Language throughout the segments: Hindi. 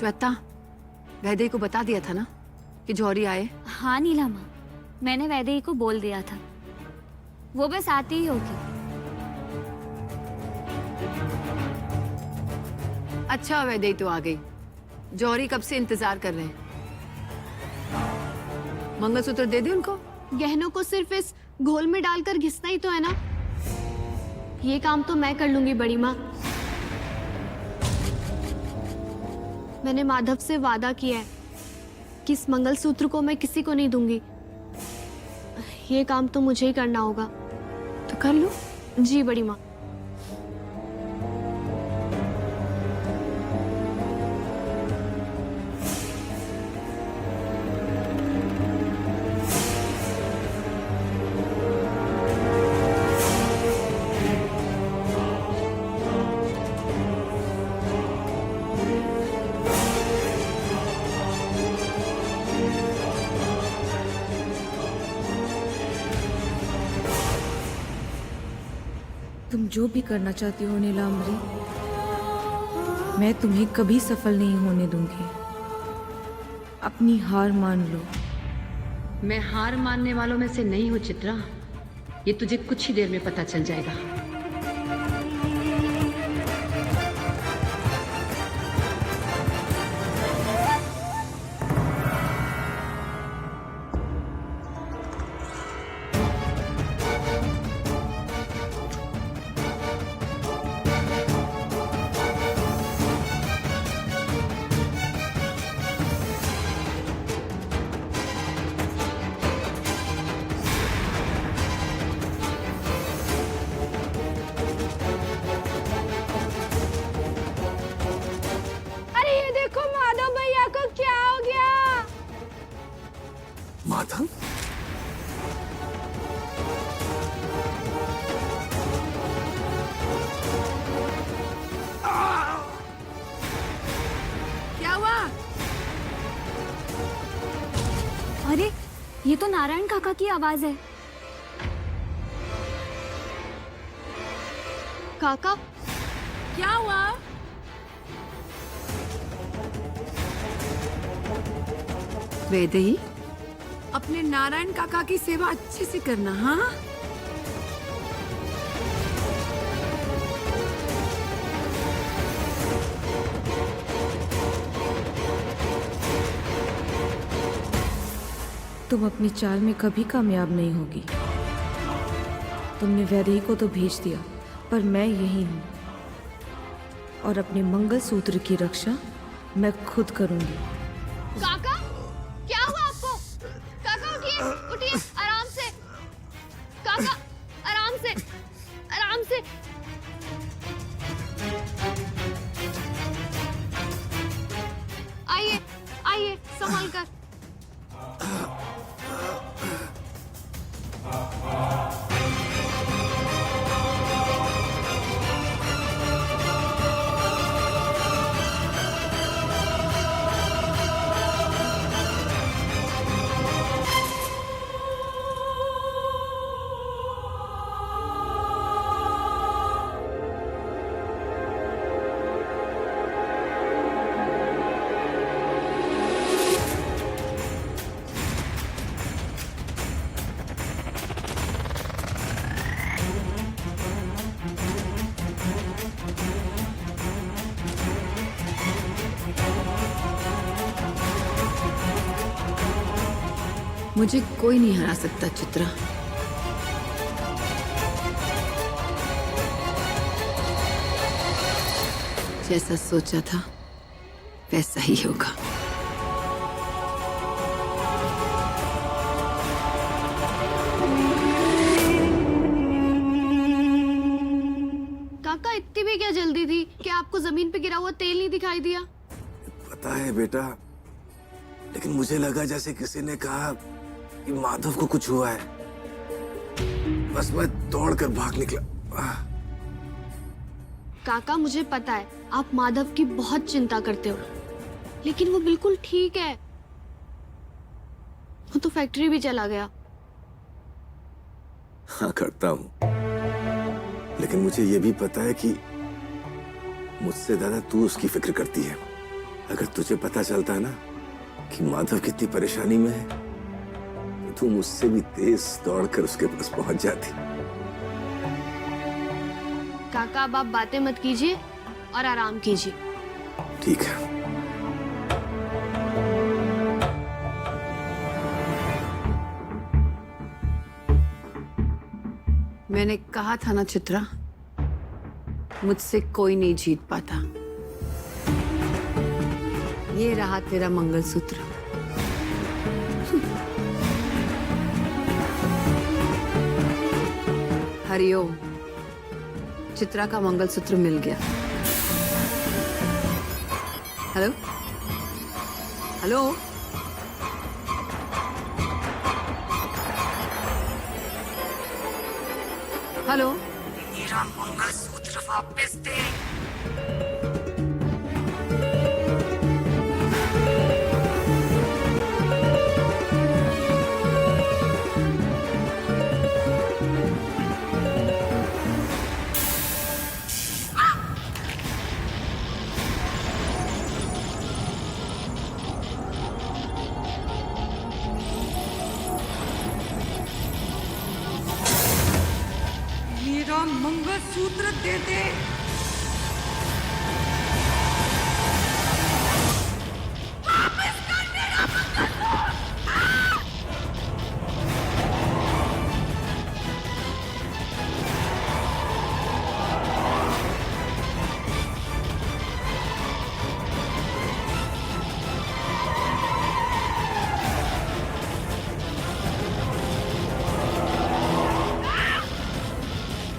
श्वेता, वैदेही को बता दिया था ना कि जौहरी आए? हाँ नीला माँ, मैंने वैदेही को बोल दिया था, वो बस आती ही होगी। अच्छा, वैदेही तो आ गई। जौहरी कब से इंतजार कर रहे हैं। मंगलसूत्र दे दे उनको। गहनों को सिर्फ इस घोल में डालकर घिसना ही तो है ना, ये काम तो मैं कर लूंगी बड़ी माँ। मैंने माधव से वादा किया है कि इस मंगलसूत्र को मैं किसी को नहीं दूंगी। ये काम तो मुझे ही करना होगा। तो कर लो। जी बड़ी माँ। तुम जो भी करना चाहती हो नीलांबरी, मैं तुम्हें कभी सफल नहीं होने दूंगी। अपनी हार मान लो। मैं हार मानने वालों में से नहीं हूं चित्रा, ये तुझे कुछ ही देर में पता चल जाएगा। अरे ये देखो माधव भैया को क्या हो गया। माधव? क्या हुआ? अरे ये तो नारायण काका की आवाज है। काका, क्या हुआ? वैदेही, अपने नारायण काका की सेवा अच्छे से करना। हाँ, तुम अपनी चाल में कभी कामयाब नहीं होगी। तुमने वैदेही को तो भेज दिया, पर मैं यही हूं और अपने मंगलसूत्र की रक्षा मैं खुद करूंगी। काका क्या हुआ आपको? काका उठिए, उठिए, आराम से। काका आराम से, आराम से। आइए, आइए, संभल कर। मुझे कोई नहीं हरा सकता चित्रा। जैसा सोचा था वैसा ही होगा। काका इतनी भी क्या जल्दी थी? क्या आपको जमीन पे गिरा हुआ तेल नहीं दिखाई दिया? पता है बेटा, लेकिन मुझे लगा जैसे किसी ने कहा कि माधव को कुछ हुआ है। बस मैं दौड़कर भाग निकला। काका मुझे पता है आप माधव की बहुत चिंता करते हो, लेकिन वो बिल्कुल ठीक है। वो तो फैक्ट्री भी चला गया। हाँ करता हूँ, लेकिन मुझे ये भी पता है कि मुझसे ज्यादा तू उसकी फिक्र करती है। अगर तुझे पता चलता ना कि माधव कितनी परेशानी में है तो तू मुझसे भी तेज दौड़कर उसके पास पहुंच जाती। काका अब आप बातें मत कीजिए और आराम कीजिए। ठीक है। मैंने कहा था ना चित्रा, मुझसे कोई नहीं जीत पाता। ये रहा तेरा मंगलसूत्र। हरिओम, चित्रा का मंगलसूत्र मिल गया। हेलो हेलो, हेलो, मेरा मंगलसूत्र वापस दे। मेरा मंगलसूत्र दे दे।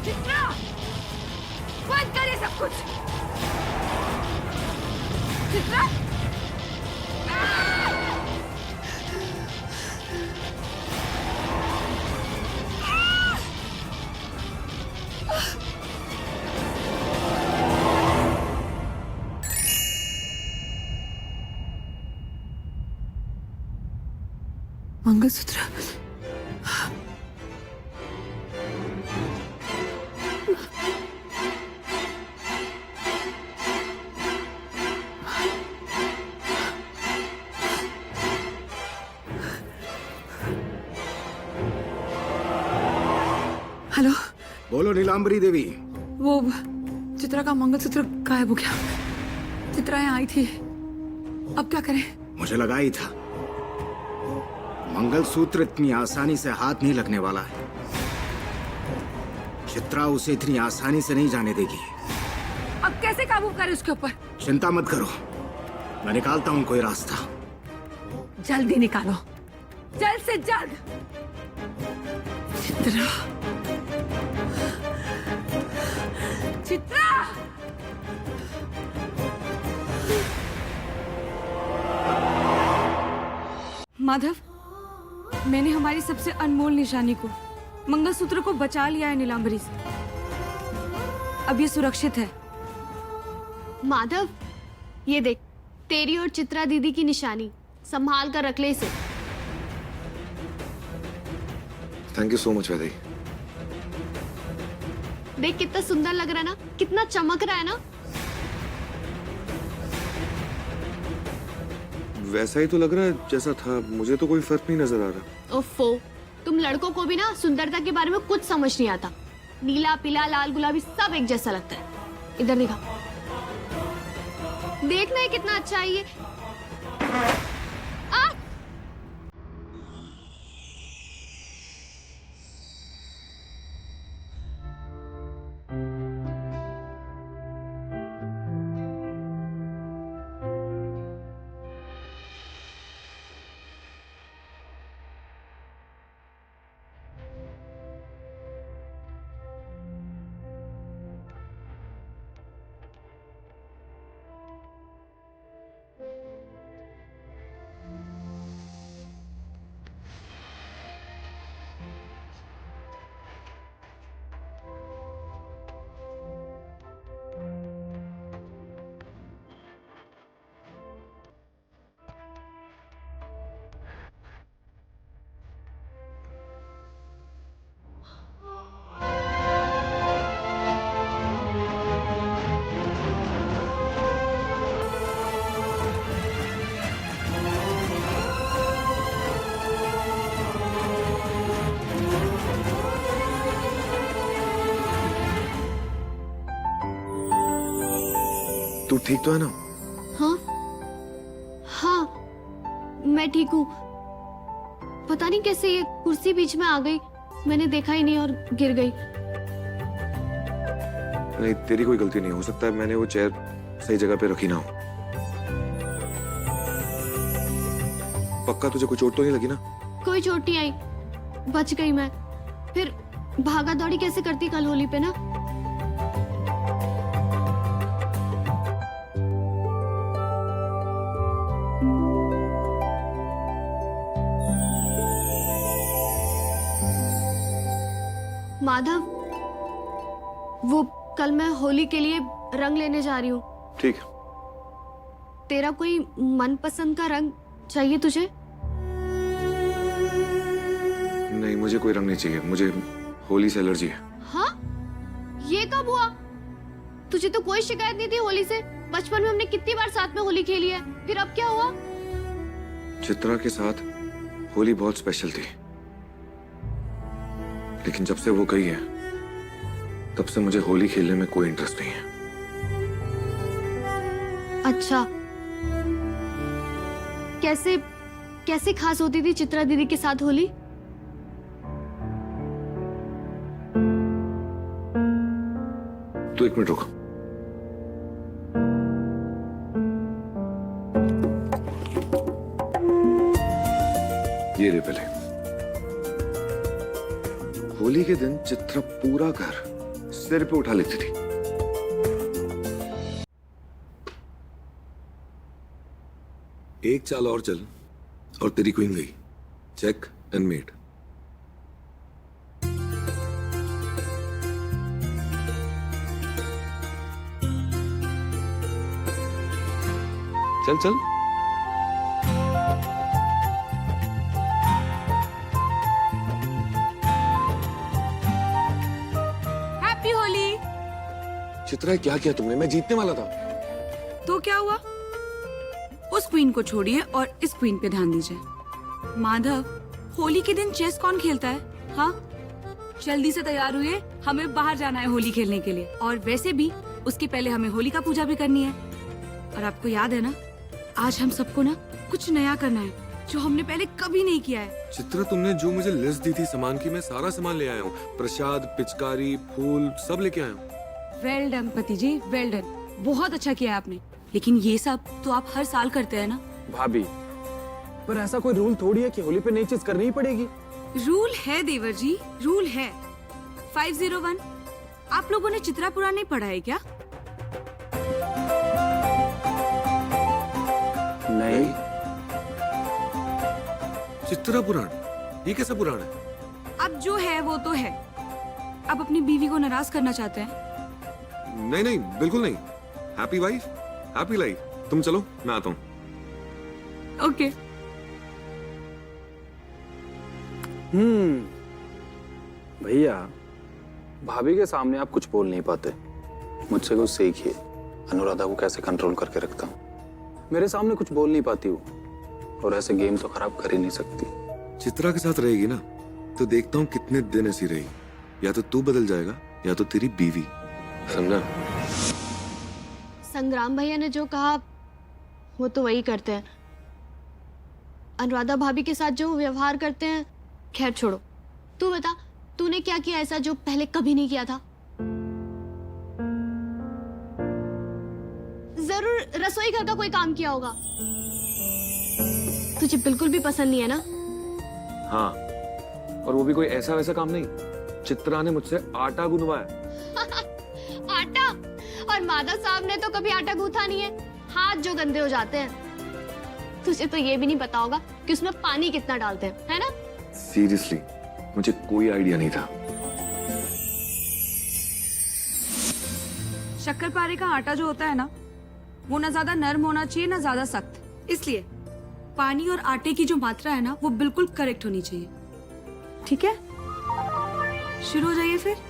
चित्रा, बंद कर ये सब कुछ। चित्रा, मंगलसूत्र। हेलो, बोलो नीलांबरी देवी। वो चित्रा का मंगलसूत्र गायब हो गया। चित्रा यहाँ आई थी, अब क्या करें? मुझे लगा ही था मंगलसूत्र इतनी आसानी से हाथ नहीं लगने वाला है। चित्रा उसे इतनी आसानी से नहीं जाने देगी। अब कैसे काबू करें उसके ऊपर? चिंता मत करो, मैं निकालता हूं कोई रास्ता। जल्दी निकालो, जल्द से जल्द। चित्रा, चित्रा, माधव, मैंने हमारी सबसे अनमोल निशानी को, मंगलसूत्र को बचा लिया है नीलांबरी से। अब ये सुरक्षित है। माधव, ये देख, तेरी और चित्रा दीदी की निशानी, संभाल कर रख ले इसे। Thank you so much Vaidehi. देख कितना सुंदर लग रहा है ना, कितना चमक रहा है ना। वैसा ही तो लग रहा है जैसा था, मुझे तो कोई फर्क नहीं नजर आ रहा। ओफो, तुम लड़कों को भी ना सुंदरता के बारे में कुछ समझ नहीं आता। नीला, पीला, लाल, गुलाबी सब एक जैसा लगता है। इधर देखा, देखना है कितना अच्छा है ये। आ! तू ठीक तो है ना? हाँ हाँ, मैं ठीक हूँ। पता नहीं कैसे ये कुर्सी बीच में आ गई, मैंने देखा ही नहीं और गिर गई। नहीं, तेरी कोई गलती नहीं। हो सकता है मैंने वो चेयर सही जगह पे रखी ना हो। पक्का तुझे कोई चोट तो नहीं लगी ना? कोई चोट नहीं आई, बच गई मैं। फिर भागा दौड़ी कैसे करती कल होली पे ना। माधव, वो कल मैं होली के लिए रंग लेने जा रही हूँ। ठीक है। तेरा कोई मनपसंद का रंग चाहिए तुझे? नहीं, मुझे कोई रंग नहीं चाहिए। मुझे होली से एलर्जी है। हाँ? ये कब हुआ? तुझे तो कोई शिकायत नहीं थी होली से। बचपन में हमने कितनी बार साथ में होली खेली है, फिर अब क्या हुआ? चित्रा के साथ होली बहुत स्पेशल थी, लेकिन जब से वो गई है तब से मुझे होली खेलने में कोई इंटरेस्ट नहीं है। अच्छा, कैसे कैसे खास होती थी चित्रा दीदी के साथ होली? तो एक मिनट रुको। ये रे पहले। होली के दिन चित्रा पूरा घर सिर पे उठा लेती थी। एक चाल और चल और तेरी क्वीन गई। Check and mate. चल चल। हैप्पी होली। चित्रा, क्या किया तुमने? मैं जीतने वाला था। तो क्या हुआ? उस क्वीन को छोड़िए और इस क्वीन पे ध्यान दीजिए। माधव, होली के दिन चेस कौन खेलता है? हाँ, जल्दी से तैयार हुए, हमें बाहर जाना है होली खेलने के लिए। और वैसे भी उसके पहले हमें होली का पूजा भी करनी है। और आपको याद है ना, आज हम सबको ना कुछ नया करना है जो हमने पहले कभी नहीं किया है। चित्रा, तुमने जो मुझे लिस्ट दी थी सामान की, मैं सारा सामान ले आया हूँ। प्रसाद, पिचकारी, फूल सब लेके आया हूँ। वेल डन पति जी, वेल डन। बहुत अच्छा किया आपने। लेकिन ये सब तो आप हर साल करते हैं ना। भाभी, पर ऐसा कोई रूल थोड़ी है कि होली पे नई चीज करनी ही पड़ेगी। रूल है देवर जी, रूल है। 501। आप लोगों ने चित्रा पुराण नहीं पढ़ा है क्या? नहीं। चित्रा पुराण? ये कैसा पुराण है? अब जो है वो तो है। अब अपनी बीवी को नाराज करना चाहते हैं? नहीं नहीं, बिल्कुल नहीं। Happy wife happy life. तुम चलो, मैं आता हूँ। ओके। भैया, भाभी के सामने आप कुछ बोल नहीं पाते। मुझसे कुछ सीखिए। अनुराधा को कैसे कंट्रोल करके रखता हूँ। मेरे सामने कुछ बोल नहीं पाती वो, और ऐसे गेम तो खराब कर ही नहीं सकती। चित्रा के साथ रहेगी ना तो देखता हूँ कितने दिन ऐसी रहेगी। या तो तू बदल जाएगा या तो तेरी बीवी। समझा? संग्राम भैया ने जो कहा वो तो वही करते हैं। अनुराधा भाभी के साथ जो व्यवहार करते हैं, खैर छोड़ो। तू बता, तूने क्या किया ऐसा जो पहले कभी नहीं किया था? जरूर रसोई घर का कोई काम किया होगा। तुझे बिल्कुल भी पसंद नहीं है ना? हाँ, और वो भी कोई ऐसा वैसा काम नहीं। चित्रा ने मुझसे आटा गुनवाया। आटा? और माधव साहब ने तो कभी आटा गूंथा नहीं है। हाथ जो गंदे हो जाते हैं। तुझे तो ये भी नहीं पता होगा कि उसमें पानी कितना डालते हैं, है ना? सीरियसली, मुझे कोई आइडिया नहीं था। शक्करपारे का आटा जो होता है ना, वो ना ज्यादा नरम होना चाहिए ना ज्यादा सख्त। इसलिए पानी और आटे की जो मात्रा है ना, वो बिल्कुल करेक्ट होनी चाहिए। ठीक है, शुरू हो जाइए फिर।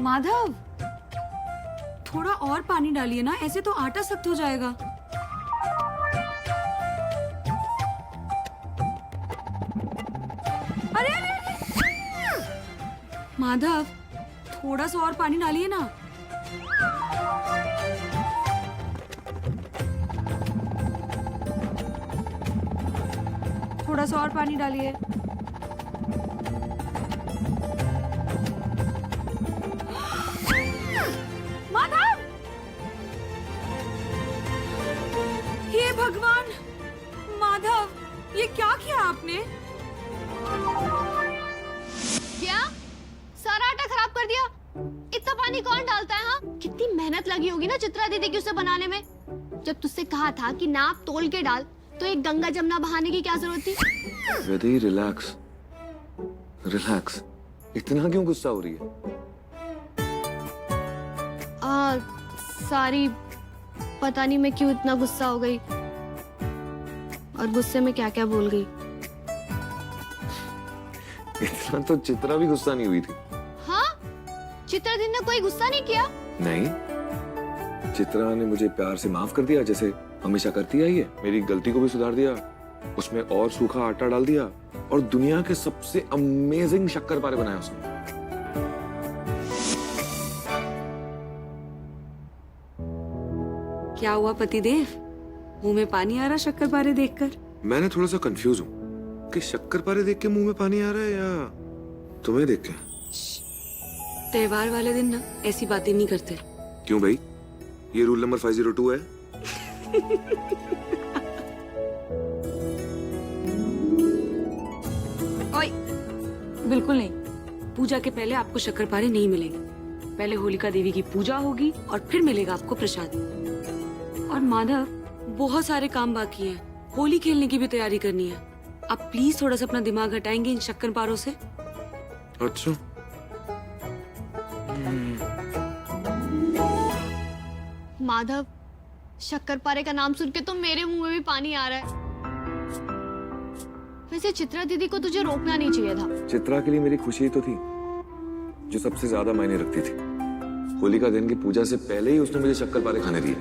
माधव, थोड़ा और पानी डालिए ना, ऐसे तो आटा सख्त हो जाएगा। अरे अरे माधव, थोड़ा सा और पानी डालिए ना। थोड़ा सा और पानी डालिए। माधव! हे भगवान! माधव, ये क्या किया आपने? क्या सारा आटा खराब कर दिया? इतना पानी कौन डालता है? हाँ, कितनी मेहनत लगी होगी ना चित्रा दीदी की उसे बनाने में। जब तुझसे कहा था कि नाप तोल के डाल, तो एक गंगा जमुना बहाने की क्या जरूरत थी? Vaidehi relax, relax. इतना क्यों गुस्सा हो रही है? सारी पता नहीं मैं क्यों इतना गुस्सा हो गई और गुस्से में क्या क्या बोल गई। इतना तो चित्रा भी गुस्सा नहीं हुई थी। हाँ, चित्रा दीदी ने कोई गुस्सा नहीं किया। नहीं, चित्रा ने मुझे प्यार से माफ कर दिया, जैसे हमेशा करती आई है। मेरी गलती को भी सुधार दिया, उसमें और सूखा आटा डाल दिया और दुनिया के सबसे अमेजिंग शक्करपारे बनाए उसने। क्या हुआ पतिदेव? मुंह में पानी आ रहा शक्करपारे देखकर? मैंने थोड़ा सा कंफ्यूज हूँ कि शक्करपारे देख के मुंह में पानी आ रहा है या तुम्हें देख के। त्योहार वाले दिन ना ऐसी बातें नहीं करते। क्यों भाई, ये रूल नंबर 502 है। ओए, बिल्कुल नहीं। पूजा के पहले आपको शक्करपारे नहीं मिलेंगे। पहले होलिका देवी की पूजा होगी और फिर मिलेगा आपको प्रसाद। और माधव, बहुत सारे काम बाकी हैं। होली खेलने की भी तैयारी करनी है। आप प्लीज थोड़ा सा अपना दिमाग हटाएंगे इन शक्करपारों से? अच्छा, माधव, शक्करपारे का नाम सुन के तो मेरे मुंह में भी पानी आ रहा है। वैसे चित्रा दीदी को तुझे रोकना नहीं चाहिए था। चित्रा के लिए मेरी खुशी तो थी जो सबसे ज्यादा मायने रखती थी। होलिका दहन की पूजा से पहले ही उसने मुझे शक्करपारे खाने दिए।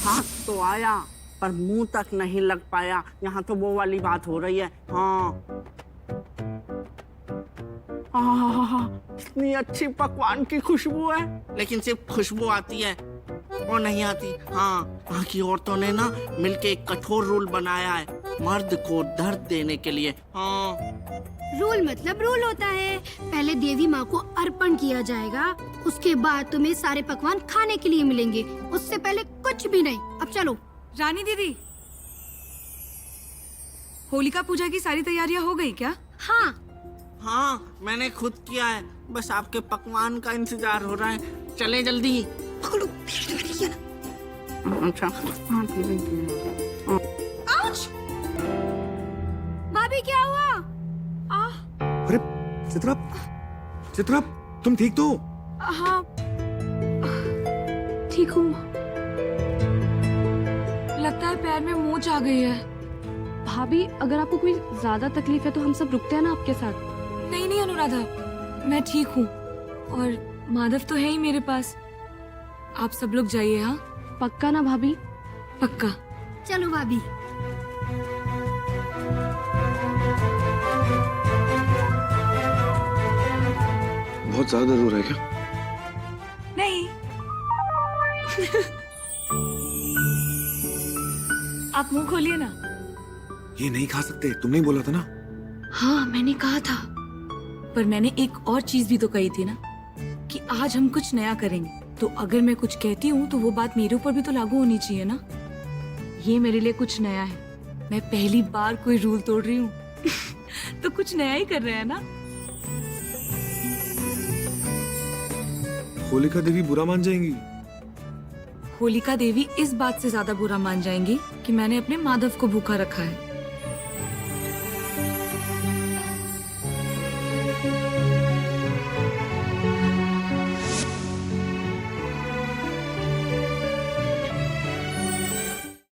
हाथ तो आया पर मुंह तक नहीं लग पाया। यहाँ तो वो वाली बात हो रही है। हाँ, इतनी अच्छी पकवान की खुशबू है, लेकिन सिर्फ खुशबू आती है, वो नहीं आती। हाँ, वहाँ की औरतों ने ना मिलके एक कठोर रूल बनाया है मर्द को दर्द देने के लिए। हाँ, रूल मतलब रूल होता है। पहले देवी माँ को अर्पण किया जाएगा, उसके बाद तुम्हें सारे पकवान खाने के लिए मिलेंगे। उससे पहले कुछ भी नहीं। अब चलो। रानी दीदी, होलिका पूजा की सारी तैयारियां हो गई क्या? हाँ, हाँ, मैंने खुद किया है। बस आपके पकवान का इंतजार हो रहा है। चले जल्दी। अच्छा, भाभी क्या हुआ? अरे चित्रा, चित्रा तुम ठीक तो? हाँ, ठीक हूँ। लगता है पैर में मोच आ गई है। भाभी, अगर आपको कोई ज्यादा तकलीफ है तो हम सब रुकते हैं ना आपके साथ। नहीं नहीं अनुराधा, मैं ठीक हूँ और माधव तो है ही मेरे पास। आप सब लोग जाइए। हाँ, पक्का ना भाभी? पक्का। चलो भाभी। बहुत ज्यादा दर्द हो रहा है क्या? नहीं। आप मुंह खोलिए ना। ये नहीं खा सकते, तुमने ही बोला था ना। हाँ, मैंने कहा था, पर मैंने एक और चीज भी तो कही थी ना कि आज हम कुछ नया करेंगे। तो अगर मैं कुछ कहती हूँ तो वो बात मेरे ऊपर भी तो लागू होनी चाहिए ना। ये मेरे लिए कुछ नया है। मैं पहली बार कोई रूल तोड़ रही हूँ। तो कुछ नया ही कर रहे हैं ना। होलिका देवी बुरा मान जाएंगी। होलिका देवी इस बात से ज्यादा बुरा मान जाएंगी कि मैंने अपने माधव को भूखा रखा है।